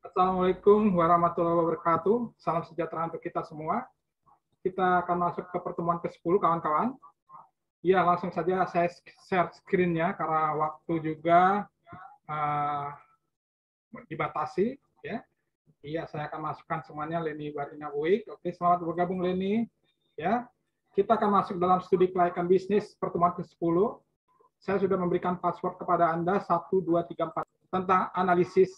Assalamualaikum warahmatullahi wabarakatuh. Salam sejahtera untuk kita semua. Kita akan masuk ke pertemuan ke-10, kawan-kawan. Ya, langsung saja saya share screen-nya karena waktu juga dibatasi. Ya, iya, saya akan masukkan semuanya. Leni Barina Week. Oke, selamat bergabung Leni. Ya, kita akan masuk dalam studi kelayakan bisnis pertemuan ke-10. Saya sudah memberikan password kepada Anda 1, 2, 3, 4 tentang analisis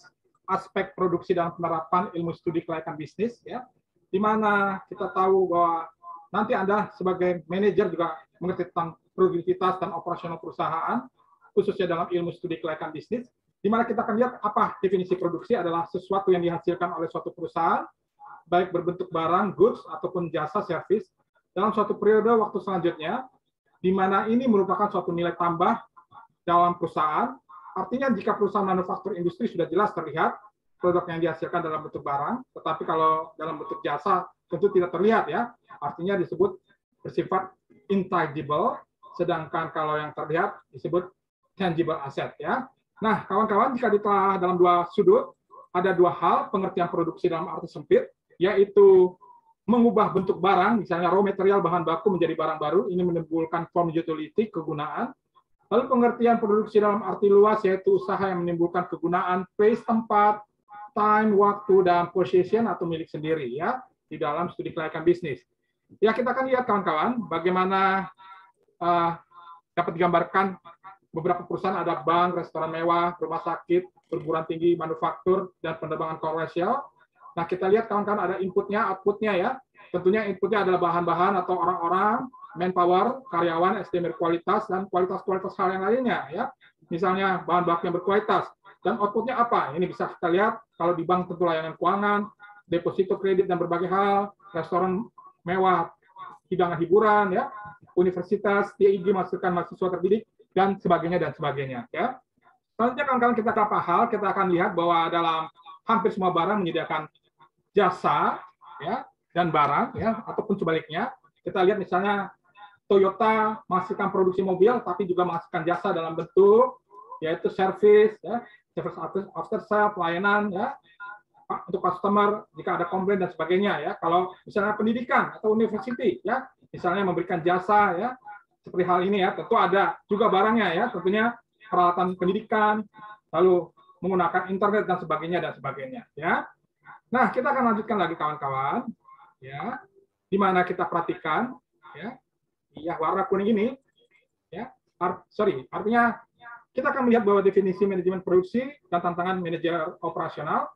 aspek produksi dan penerapan ilmu studi kelayakan bisnis, ya, di mana kita tahu bahwa nanti Anda sebagai manajer juga mengerti tentang produktivitas dan operasional perusahaan, khususnya dalam ilmu studi kelayakan bisnis, di mana kita akan lihat apa definisi produksi adalah sesuatu yang dihasilkan oleh suatu perusahaan, baik berbentuk barang, goods, ataupun jasa, service, dalam suatu periode waktu selanjutnya, di mana ini merupakan suatu nilai tambah dalam perusahaan. Artinya jika perusahaan manufaktur industri sudah jelas terlihat produk yang dihasilkan dalam bentuk barang, tetapi kalau dalam bentuk jasa tentu tidak terlihat, ya. Artinya disebut bersifat intangible, sedangkan kalau yang terlihat disebut tangible asset, ya. Nah, kawan-kawan, jika ditelah dalam dua sudut, ada dua hal pengertian produksi dalam arti sempit, yaitu mengubah bentuk barang, misalnya raw material bahan baku menjadi barang baru, ini menimbulkan form utility, kegunaan. Lalu pengertian produksi dalam arti luas, yaitu usaha yang menimbulkan kegunaan, place, tempat, time, waktu, dan position atau milik sendiri, ya, di dalam studi kelayakan bisnis. Ya, kita akan lihat kawan-kawan bagaimana dapat digambarkan beberapa perusahaan, ada bank, restoran mewah, rumah sakit, perguruan tinggi, manufaktur, dan penerbangan komersial. Nah, kita lihat kawan-kawan ada inputnya, outputnya, ya. Tentunya inputnya adalah bahan-bahan atau orang-orang, manpower, karyawan, SDM berkualitas, dan kualitas-kualitas hal yang lainnya, ya. Misalnya bahan baku yang berkualitas. Dan outputnya apa? Ini bisa kita lihat kalau di bank tentu layanan keuangan, deposito kredit dan berbagai hal, restoran mewah, hidangan hiburan, ya, universitas, TIG masukan mahasiswa terdidik, dan sebagainya dan sebagainya, ya. Selanjutnya kawan-kawan kita ke hal, kita akan lihat bahwa dalam hampir semua barang menyediakan jasa, ya, dan barang, ya, ataupun sebaliknya. Kita lihat misalnya Toyota menghasilkan produksi mobil, tapi juga menghasilkan jasa dalam bentuk yaitu service, ya, service after sales, pelayanan, ya, untuk customer jika ada komplain dan sebagainya, ya. Kalau misalnya pendidikan atau university, ya, misalnya memberikan jasa, ya, seperti hal ini, ya, tentu ada juga barangnya, ya, tentunya peralatan pendidikan, lalu menggunakan internet dan sebagainya, ya. Nah, kita akan lanjutkan lagi kawan-kawan, ya, di mana kita perhatikan, ya, iya, warna kuning ini, ya, artinya kita akan melihat bahwa definisi manajemen produksi dan tantangan manajer operasional,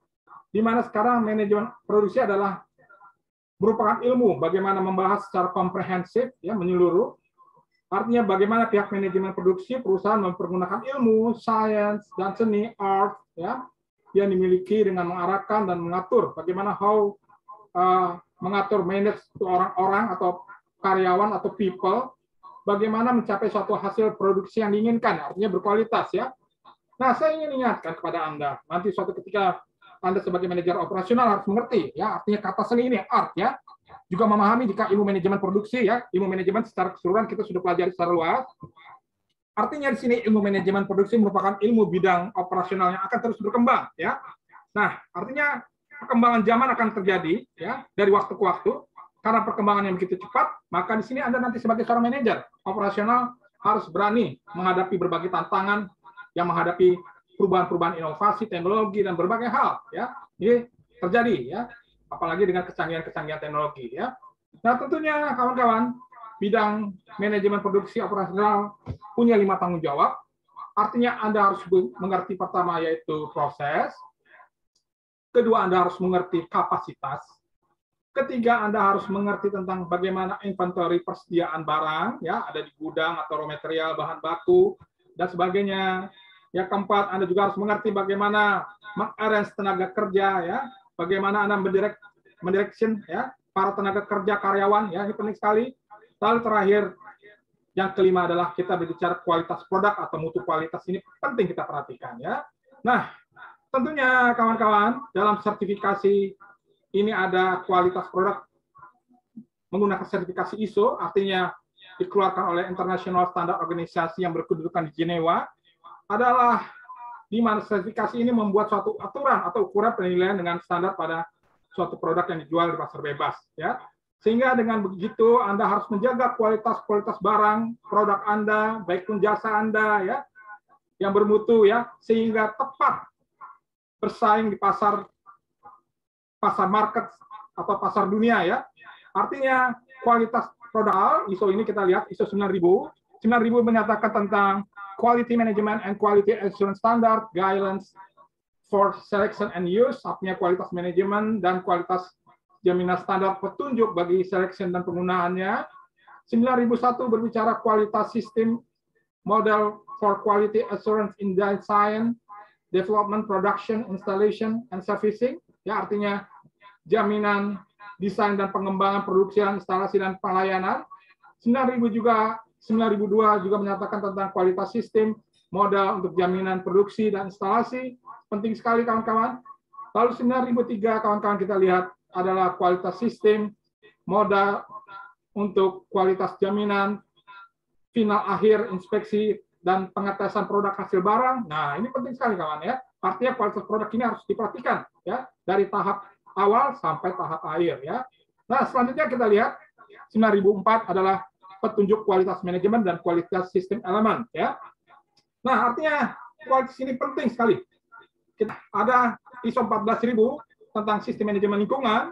di mana sekarang manajemen produksi adalah merupakan ilmu bagaimana membahas secara komprehensif, ya, menyeluruh. Artinya bagaimana pihak manajemen produksi perusahaan mempergunakan ilmu, sains, dan seni, art, ya, yang dimiliki dengan mengarahkan dan mengatur bagaimana mengatur manage orang-orang atau karyawan atau people, bagaimana mencapai suatu hasil produksi yang diinginkan, artinya berkualitas, ya. Nah, saya ingin ingatkan kepada Anda, nanti suatu ketika Anda sebagai manajer operasional harus mengerti, ya, artinya kata seni ini art, ya, juga memahami jika ilmu manajemen produksi, ya, ilmu manajemen secara keseluruhan kita sudah pelajari secara luas. Artinya di sini ilmu manajemen produksi merupakan ilmu bidang operasional yang akan terus berkembang, ya. Nah, artinya perkembangan zaman akan terjadi, ya, dari waktu ke waktu. Karena perkembangan yang begitu cepat, maka di sini Anda nanti sebagai seorang manajer operasional harus berani menghadapi berbagai tantangan yang menghadapi perubahan-perubahan inovasi, teknologi, dan berbagai hal, ya. Ini terjadi, ya, apalagi dengan kecanggihan-kecanggihan teknologi, ya. Nah, tentunya kawan-kawan, bidang manajemen produksi operasional punya 5 tanggung jawab. Artinya Anda harus mengerti pertama yaitu proses, kedua Anda harus mengerti kapasitas, ketiga Anda harus mengerti tentang bagaimana inventory persediaan barang, ya, ada di gudang atau raw material, bahan baku, dan sebagainya. Ya, keempat Anda juga harus mengerti bagaimana mengarrange tenaga kerja, ya, bagaimana Anda mendirection, ya, para tenaga kerja karyawan, ya, ini penting sekali. Lalu terakhir, yang kelima adalah kita berbicara kualitas produk atau mutu kualitas, ini penting kita perhatikan, ya. Nah, tentunya kawan-kawan, dalam sertifikasi ini ada kualitas produk menggunakan sertifikasi ISO, artinya dikeluarkan oleh International Standard Organisasi yang berkedudukan di Jenewa, adalah di mana sertifikasi ini membuat suatu aturan atau ukuran penilaian dengan standar pada suatu produk yang dijual di pasar bebas, ya. Sehingga dengan begitu Anda harus menjaga kualitas barang, produk Anda, baik pun jasa Anda, ya, yang bermutu, ya, sehingga tepat bersaing di pasar market atau pasar dunia, ya. Artinya kualitas produk ISO ini kita lihat ISO 9000 menyatakan tentang quality management and quality assurance standard guidelines for selection and use, artinya kualitas manajemen dan kualitas jaminan standar petunjuk bagi selection dan penggunaannya. 9001 berbicara kualitas sistem model for quality assurance in design, development, production, installation, and servicing. Ya, artinya jaminan desain dan pengembangan produksi, instalasi dan pelayanan. 9002 juga menyatakan tentang kualitas sistem modal untuk jaminan produksi dan instalasi. Penting sekali kawan-kawan. Lalu 9003 kawan-kawan kita lihat adalah kualitas sistem modal untuk kualitas jaminan final akhir inspeksi dan pengetesan produk hasil barang. Nah, ini penting sekali kawan, ya. Artinya kualitas produk ini harus diperhatikan, ya, dari tahap awal sampai tahap akhir, ya. Nah, selanjutnya kita lihat 9004 adalah petunjuk kualitas manajemen dan kualitas sistem elemen, ya. Nah, artinya kualitas ini penting sekali. Kita ada ISO 14000 tentang sistem manajemen lingkungan,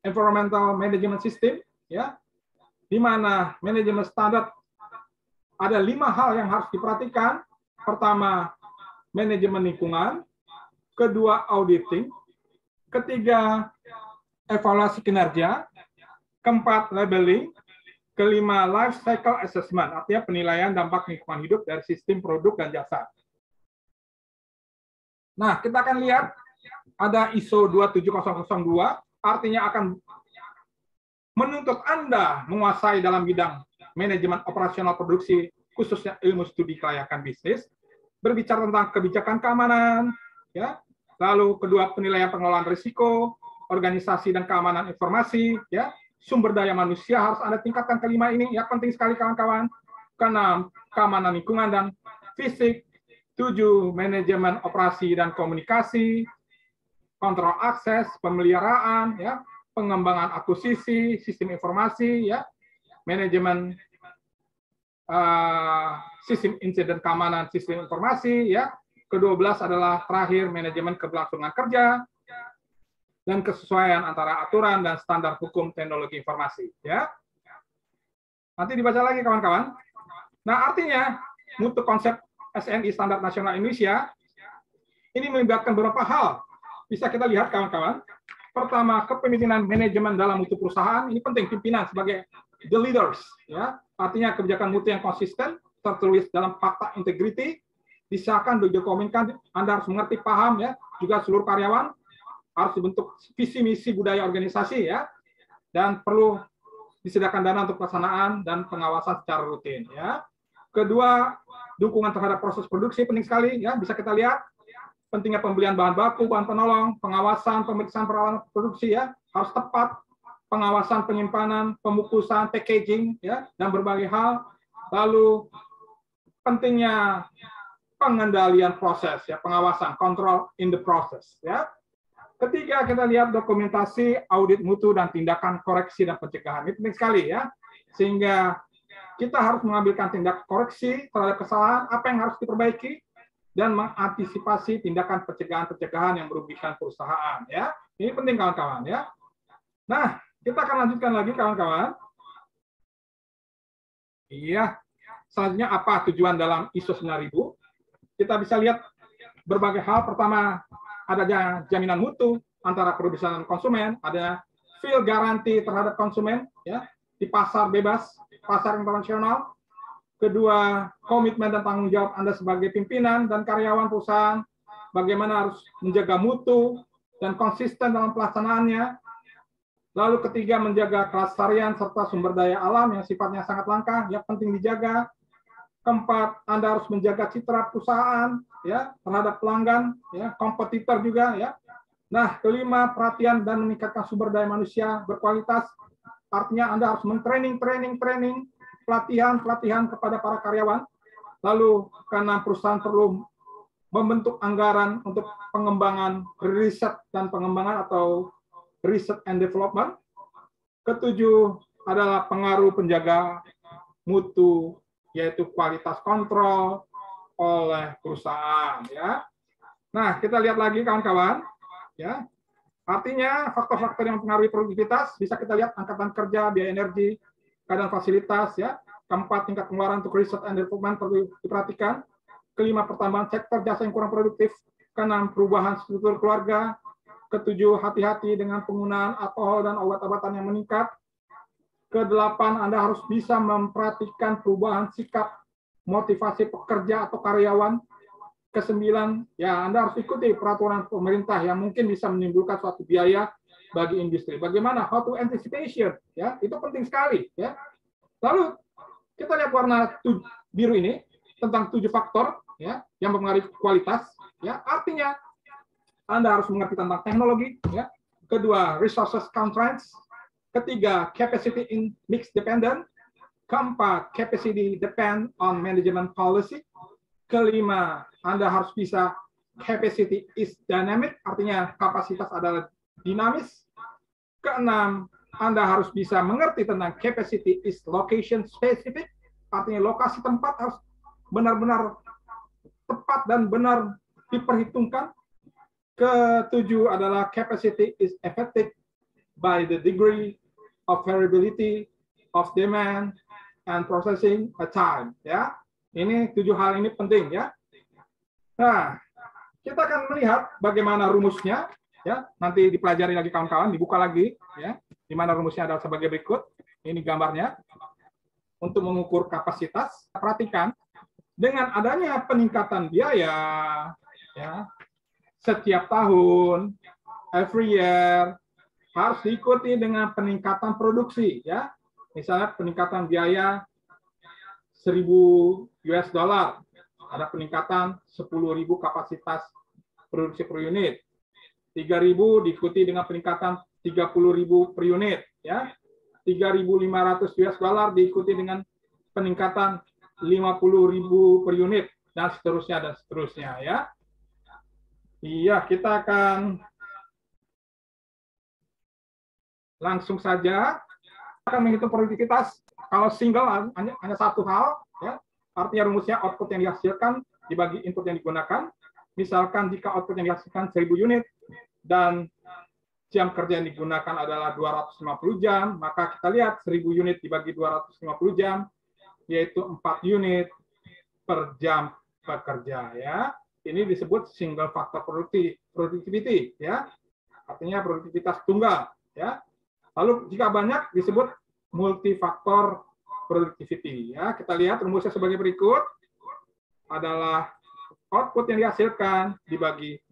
environmental management system, ya, di mana manajemen standar ada 5 hal yang harus diperhatikan. Pertama, manajemen lingkungan. Kedua, auditing. Ketiga, evaluasi kinerja. Keempat, labeling. Kelima, life cycle assessment, artinya penilaian dampak lingkungan hidup dari sistem produk dan jasa. Nah, kita akan lihat ada ISO 27002, artinya akan menuntut Anda menguasai dalam bidang manajemen operasional produksi, khususnya ilmu studi kelayakan bisnis, berbicara tentang kebijakan keamanan, ya. Lalu kedua, penilaian pengelolaan risiko, organisasi dan keamanan informasi, ya. Sumber daya manusia harus Anda tingkatkan. Kelima ini, ya, penting sekali kawan-kawan. Keenam, keamanan lingkungan dan fisik. 7, manajemen operasi dan komunikasi, kontrol akses, pemeliharaan, ya, pengembangan akuisisi, sistem informasi, ya, manajemen sistem insiden keamanan sistem informasi, ya. Ke-12 adalah terakhir manajemen keberlangsungan kerja dan kesesuaian antara aturan dan standar hukum teknologi informasi, ya. Nanti dibaca lagi kawan-kawan. Nah, artinya mutu konsep SNI Standar Nasional Indonesia ini melibatkan beberapa hal. Bisa kita lihat kawan-kawan. Pertama, kepemimpinan manajemen dalam mutu perusahaan. Ini penting, pimpinan sebagai the leaders, ya. Artinya kebijakan mutu yang konsisten tertulis dalam fakta integrity, disahkan, didokumenkan. Anda harus mengerti, paham, ya. Juga seluruh karyawan harus dibentuk visi misi budaya organisasi, ya. Dan perlu disediakan dana untuk pelaksanaan dan pengawasan secara rutin, ya. Kedua, dukungan terhadap proses produksi penting sekali, ya. Bisa kita lihat pentingnya pembelian bahan baku, bahan penolong, pengawasan, pemeriksaan peralatan produksi, ya, harus tepat, pengawasan penyimpanan, pemukusan, packaging, ya, dan berbagai hal. Lalu pentingnya pengendalian proses, ya, pengawasan, control in the process, ya. Ketiga, kita lihat dokumentasi, audit mutu dan tindakan koreksi dan pencegahan. Ini penting sekali, ya, sehingga kita harus mengambilkan tindak koreksi terhadap kesalahan, apa yang harus diperbaiki, dan mengantisipasi tindakan pencegahan-pencegahan yang merugikan perusahaan, ya. Ini penting kawan-kawan, ya. Nah, kita akan lanjutkan lagi kawan-kawan. Iya, selanjutnya apa tujuan dalam ISO 9000? Kita bisa lihat berbagai hal. Pertama, ada jaminan mutu antara produsen dan konsumen, ada field guarantee terhadap konsumen, ya, di pasar bebas, pasar internasional. Kedua, komitmen dan tanggung jawab Anda sebagai pimpinan dan karyawan perusahaan, bagaimana harus menjaga mutu dan konsisten dalam pelaksanaannya. Lalu ketiga, menjaga kelestarian serta sumber daya alam yang sifatnya sangat langka, yang penting dijaga. Keempat, Anda harus menjaga citra perusahaan, ya, terhadap pelanggan, ya, kompetitor juga, ya. Nah, kelima, perhatian dan meningkatkan sumber daya manusia berkualitas. Artinya Anda harus men-training, pelatihan kepada para karyawan. Lalu, karena perusahaan perlu membentuk anggaran untuk pengembangan riset dan pengembangan atau research and development. Ketujuh adalah pengaruh penjaga mutu, yaitu kualitas kontrol oleh perusahaan. Ya. Nah, kita lihat lagi kawan-kawan. Ya. Artinya faktor-faktor yang mempengaruhi produktivitas bisa kita lihat angkatan kerja, biaya energi, keadaan fasilitas. Ya. Keempat, tingkat pengeluaran untuk research and development perlu diperhatikan. Kelima, pertambahan sektor jasa yang kurang produktif. Keenam, perubahan struktur keluarga. Ketujuh, hati-hati dengan penggunaan alkohol dan obat-obatan yang meningkat. Kedelapan, Anda harus bisa memperhatikan perubahan sikap motivasi pekerja atau karyawan. Kesembilan, ya Anda harus ikuti peraturan pemerintah yang mungkin bisa menimbulkan suatu biaya bagi industri. Bagaimana? How to anticipation, ya itu penting sekali. Ya. Lalu kita lihat warna biru ini tentang 7 faktor ya yang mempengaruhi kualitas. Ya, artinya Anda harus mengerti tentang teknologi. Ya. Kedua, resources constraints. Ketiga, capacity in mix dependent. Keempat, capacity depend on management policy. Kelima, Anda harus bisa capacity is dynamic, artinya kapasitas adalah dinamis. Keenam, Anda harus bisa mengerti tentang capacity is location specific, artinya lokasi tempat harus benar-benar tepat dan benar diperhitungkan. Ketujuh adalah capacity is affected by the degree of variability of demand and processing time. Ya, ini 7 hal ini penting ya. Nah, kita akan melihat bagaimana rumusnya. Ya, nanti dipelajari lagi kawan-kawan, dibuka lagi. Ya, di mana rumusnya adalah sebagai berikut. Ini gambarnya. Untuk mengukur kapasitas, perhatikan dengan adanya peningkatan biaya, ya, setiap tahun, every year, harus diikuti dengan peningkatan produksi. Ya, misalnya peningkatan biaya 1.000 US dollar, ada peningkatan 10.000 kapasitas produksi per unit. 3.000 diikuti dengan peningkatan 30.000 per unit. Ya. 3.500 US dollar diikuti dengan peningkatan 50.000 per unit, dan seterusnya. Ya. Iya, kita akan langsung saja akan menghitung produktivitas. Kalau single hanya satu hal, ya, artinya rumusnya output yang dihasilkan dibagi input yang digunakan. Misalkan jika output yang dihasilkan 1.000 unit dan jam kerja yang digunakan adalah 250 jam, maka kita lihat 1.000 unit dibagi 250 jam, yaitu 4 unit per jam bekerja. Ya, ini disebut single factor productivity. Ya, artinya produktivitas tunggal. Ya. Lalu jika banyak disebut multifaktor productivity. Ya, kita lihat rumusnya sebagai berikut. Adalah output yang dihasilkan dibagi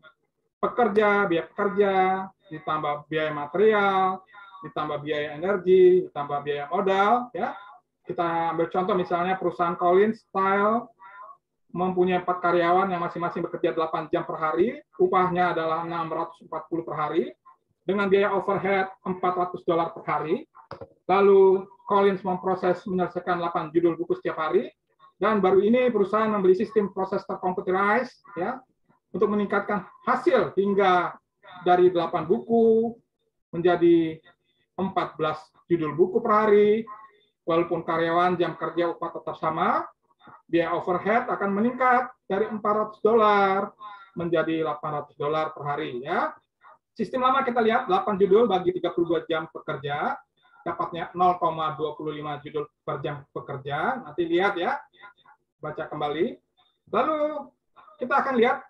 biaya pekerja, ditambah biaya material, ditambah biaya energi, ditambah biaya modal. Ya. Kita ambil contoh misalnya perusahaan Collins Style mempunyai 4 karyawan yang masing-masing bekerja 8 jam per hari, upahnya adalah 640 per hari, dengan biaya overhead $400 per hari. Lalu Collins menyelesaikan 8 judul buku setiap hari, dan baru ini perusahaan membeli sistem proses tercomputerized ya untuk meningkatkan hasil hingga dari 8 buku menjadi 14 judul buku per hari. Walaupun karyawan jam kerja upah tetap sama, biaya overhead akan meningkat dari $400 menjadi $800 per hari ya. Sistem lama kita lihat 8 judul bagi 32 jam pekerja, dapatnya 0,25 judul per jam pekerja. Nanti lihat ya, baca kembali. Lalu kita akan lihat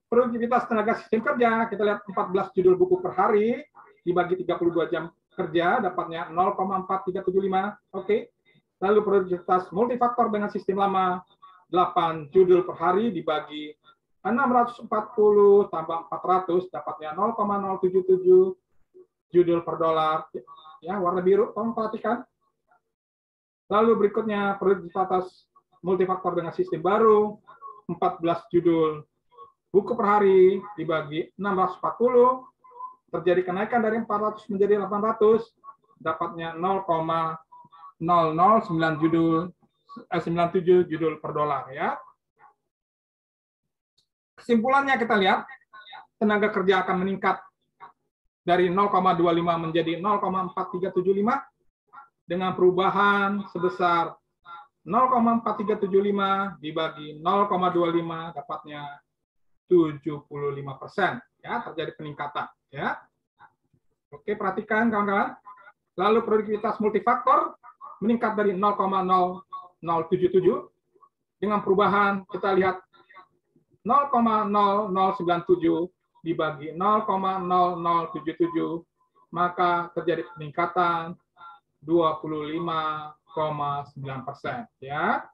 produktivitas tenaga sistem kerja. Kita lihat 14 judul buku per hari dibagi 32 jam kerja, dapatnya 0,4375. Oke. Lalu produktivitas multifaktor dengan sistem lama 8 judul per hari dibagi 640 tambah 400 dapatnya 0,077 judul per dolar. Ya, warna biru, tolong perhatikan. Lalu berikutnya produktivitas multifaktor dengan sistem baru 14 judul buku per hari dibagi 640 terjadi kenaikan dari 400 menjadi 800 dapatnya 0,009 97 judul per dolar ya. Kesimpulannya kita lihat, tenaga kerja akan meningkat dari 0,25 menjadi 0,4375 dengan perubahan sebesar 0,4375 dibagi 0,25 dapatnya 75%. Ya, terjadi peningkatan. Ya. Oke, perhatikan kawan-kawan. Lalu produktivitas multifaktor meningkat dari 0,0077 dengan perubahan kita lihat 0,0097 dibagi 0,0077 maka terjadi peningkatan 25,9%. Ya,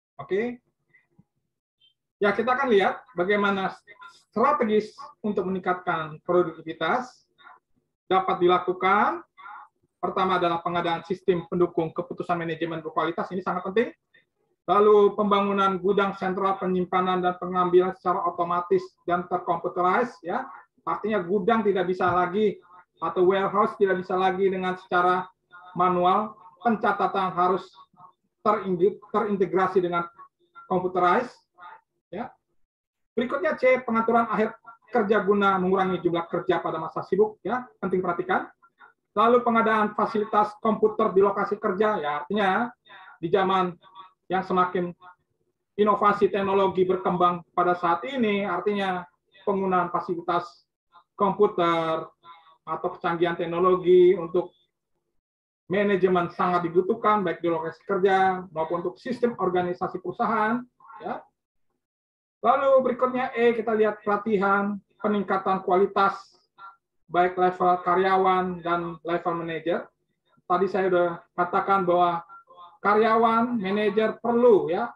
oke. Ya, kita akan lihat bagaimana strategis untuk meningkatkan produktivitas dapat dilakukan. Pertama adalah pengadaan sistem pendukung keputusan manajemen berkualitas, ini sangat penting. Lalu pembangunan gudang sentral penyimpanan dan pengambilan secara otomatis dan terkomputerized, ya. Artinya gudang tidak bisa lagi atau warehouse tidak bisa lagi dengan secara manual, pencatatan harus terintegrasi dengan computerized, ya. Berikutnya C, pengaturan akhir kerja guna mengurangi jumlah kerja pada masa sibuk, ya. Penting perhatikan. Lalu pengadaan fasilitas komputer di lokasi kerja, ya artinya di zaman yang semakin inovasi teknologi berkembang pada saat ini, artinya penggunaan fasilitas komputer atau kecanggihan teknologi untuk manajemen sangat dibutuhkan, baik di lokasi kerja maupun untuk sistem organisasi perusahaan. Ya. Lalu berikutnya E, kita lihat pelatihan, peningkatan kualitas, baik level karyawan dan level manajer. Tadi saya sudah katakan bahwa karyawan, manajer perlu ya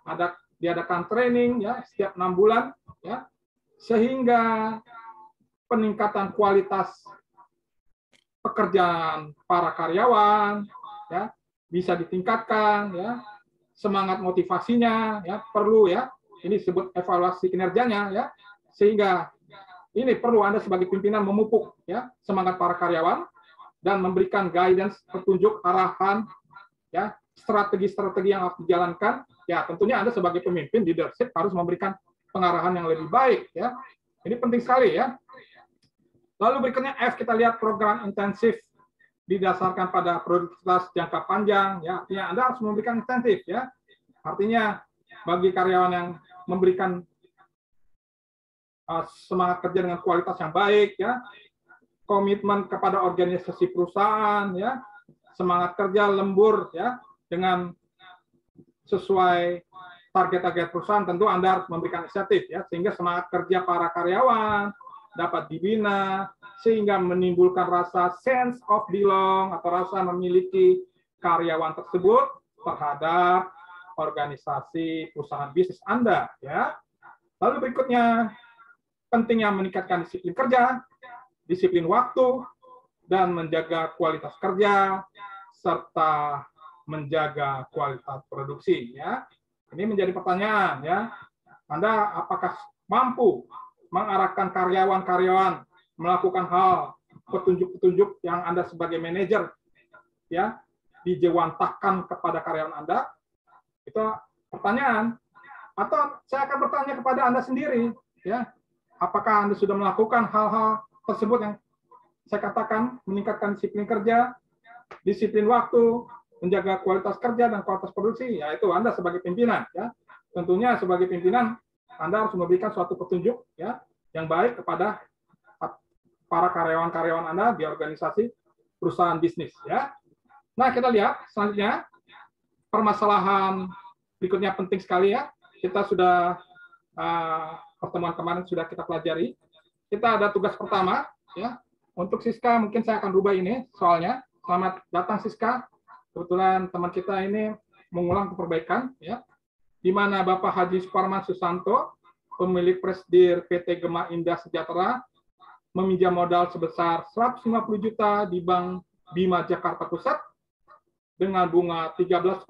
diadakan training ya setiap 6 bulan ya sehingga peningkatan kualitas pekerjaan para karyawan ya bisa ditingkatkan ya, semangat motivasinya ya perlu ya, ini disebut evaluasi kinerjanya ya, sehingga ini perlu Anda sebagai pimpinan memupuk ya semangat para karyawan dan memberikan guidance, petunjuk, arahan ya, strategi-strategi yang harus dijalankan, ya tentunya Anda sebagai pemimpin leadership harus memberikan pengarahan yang lebih baik ya. Ini penting sekali ya. Lalu berikutnya F, kita lihat program intensif didasarkan pada produktivitas jangka panjang ya. Artinya Anda harus memberikan insentif ya. Artinya bagi karyawan yang memberikan semangat kerja dengan kualitas yang baik ya, komitmen kepada organisasi perusahaan ya, semangat kerja lembur ya dengan sesuai target-target perusahaan, tentu Anda harus memberikan insentif ya sehingga semangat kerja para karyawan dapat dibina sehingga menimbulkan rasa sense of belong atau rasa memiliki karyawan tersebut terhadap organisasi perusahaan bisnis Anda ya. Lalu berikutnya pentingnya meningkatkan disiplin kerja, disiplin waktu dan menjaga kualitas kerja serta menjaga kualitas produksi ya. Ini menjadi pertanyaan ya. Anda apakah mampu mengarahkan karyawan-karyawan melakukan hal petunjuk-petunjuk yang Anda sebagai manajer ya dijewantahkan kepada karyawan Anda? Itu pertanyaan. Atau saya akan bertanya kepada Anda sendiri ya. Apakah Anda sudah melakukan hal-hal tersebut yang saya katakan meningkatkan disiplin kerja, disiplin waktu, menjaga kualitas kerja dan kualitas produksi, yaitu Anda sebagai pimpinan ya. Tentunya sebagai pimpinan Anda harus memberikan suatu petunjuk ya yang baik kepada para karyawan-karyawan Anda di organisasi perusahaan bisnis ya. Nah, kita lihat selanjutnya permasalahan berikutnya penting sekali ya. Kita sudah pertemuan kemarin sudah kita pelajari. Kita ada tugas pertama ya. Untuk Siska mungkin saya akan rubah ini soalnya. Selamat datang Siska. Kebetulan teman kita ini mengulang perbaikan, ya, di mana Bapak Haji Suparman Susanto, pemilik presidir PT Gema Indah Sejahtera, meminjam modal sebesar 150 juta di Bank Bima Jakarta Pusat dengan bunga 13%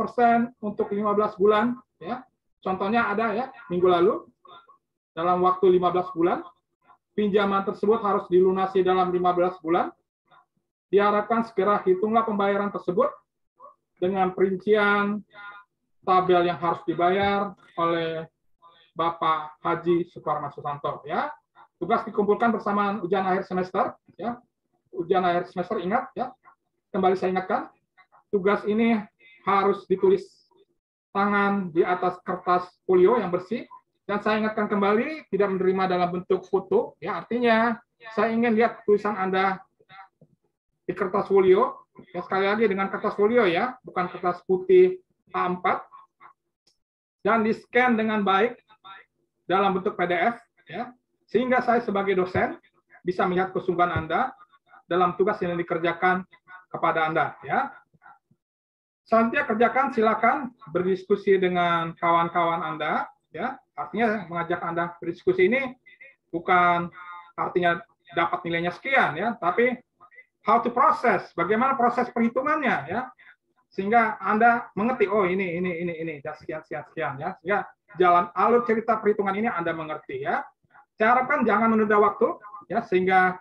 untuk 15 bulan. Ya. Contohnya ada ya minggu lalu, dalam waktu 15 bulan, pinjaman tersebut harus dilunasi dalam 15 bulan. Diharapkan segera hitunglah pembayaran tersebut dengan perincian tabel yang harus dibayar oleh Bapak Haji Suparman Susanto ya. Tugas dikumpulkan bersama ujian akhir semester ya. Ujian akhir semester ingat ya. Kembali saya ingatkan, tugas ini harus ditulis tangan di atas kertas folio yang bersih. Dan saya ingatkan kembali, tidak menerima dalam bentuk foto. Ya, artinya saya ingin lihat tulisan Anda di kertas folio. Ya, sekali lagi dengan kertas folio ya, bukan kertas putih A4. Dan di-scan dengan baik dalam bentuk PDF. Ya, sehingga saya sebagai dosen bisa melihat kesungguhan Anda dalam tugas yang dikerjakan kepada Anda. Ya. Selanjutnya kerjakan, silakan berdiskusi dengan kawan-kawan Anda. Ya, artinya mengajak Anda berdiskusi ini bukan artinya dapat nilainya sekian, ya, tapi how to process, bagaimana proses perhitungannya, ya, sehingga Anda mengerti, oh ini, dan sekian, ya, sehingga jalan alur cerita perhitungan ini Anda mengerti, ya. Saya harapkan jangan menunda waktu, ya, sehingga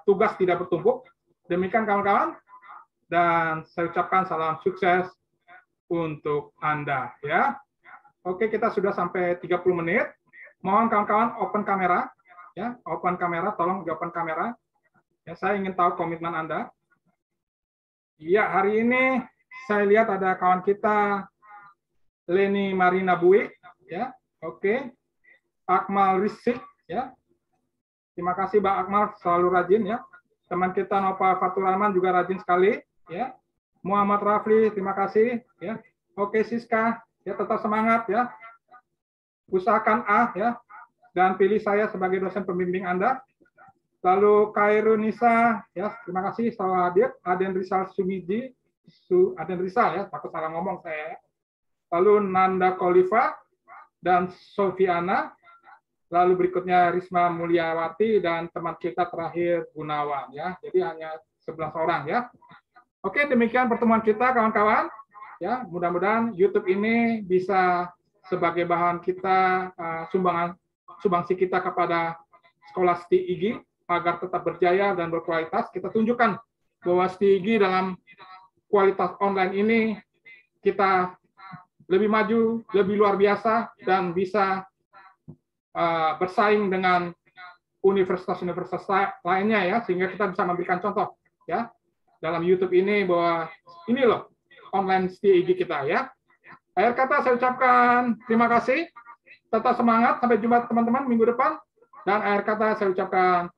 tugas tidak bertumpuk. Demikian kawan-kawan. Dan saya ucapkan salam sukses untuk Anda. Ya. Oke, kita sudah sampai 30 menit. Mohon kawan-kawan open kamera. Ya, open kamera, tolong open kamera. Ya, saya ingin tahu komitmen Anda. Iya, hari ini saya lihat ada kawan kita, Leni Marina Bui. Ya, oke. Akmal Rizky. Ya. Terima kasih Mbak Akmal, selalu rajin ya. Teman kita Nova Fatul Rahman juga rajin sekali. Ya, Muhammad Rafli, terima kasih. Ya, oke Siska, ya tetap semangat ya. Usahakan A ya, dan pilih saya sebagai dosen pembimbing Anda. Lalu Kairunisa, ya terima kasih selalu hadir. Aden Rizal Sumiji, Aden Rizal ya, takut salah ngomong saya. Lalu Nanda Kolifa dan Sofiana. Lalu berikutnya Risma Mulyawati dan teman kita terakhir Gunawan ya. Jadi hanya 11 orang ya. Oke, demikian pertemuan kita kawan-kawan. Ya, mudah-mudahan YouTube ini bisa sebagai bahan kita sumbangsi kita kepada sekolah STIGI agar tetap berjaya dan berkualitas. Kita tunjukkan bahwa STIGI dalam kualitas online ini kita lebih maju, lebih luar biasa dan bisa bersaing dengan universitas-universitas lainnya ya, sehingga kita bisa memberikan contoh ya dalam YouTube ini bahwa ini loh online STIGI kita ya. Akhir kata saya ucapkan terima kasih, tetap semangat, sampai jumpa teman-teman minggu depan, dan akhir kata saya ucapkan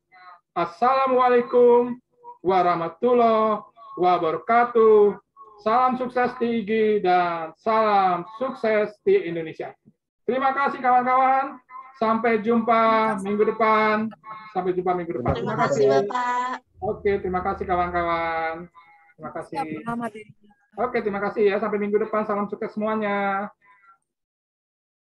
assalamualaikum warahmatullahi wabarakatuh. Salam sukses STIGI dan salam sukses di Indonesia. Terima kasih kawan-kawan. Sampai jumpa minggu depan. Sampai jumpa minggu depan. Terima kasih Bapak. Oke, terima kasih kawan-kawan. Terima kasih. Oke, terima kasih ya. Sampai minggu depan. Salam sukses semuanya.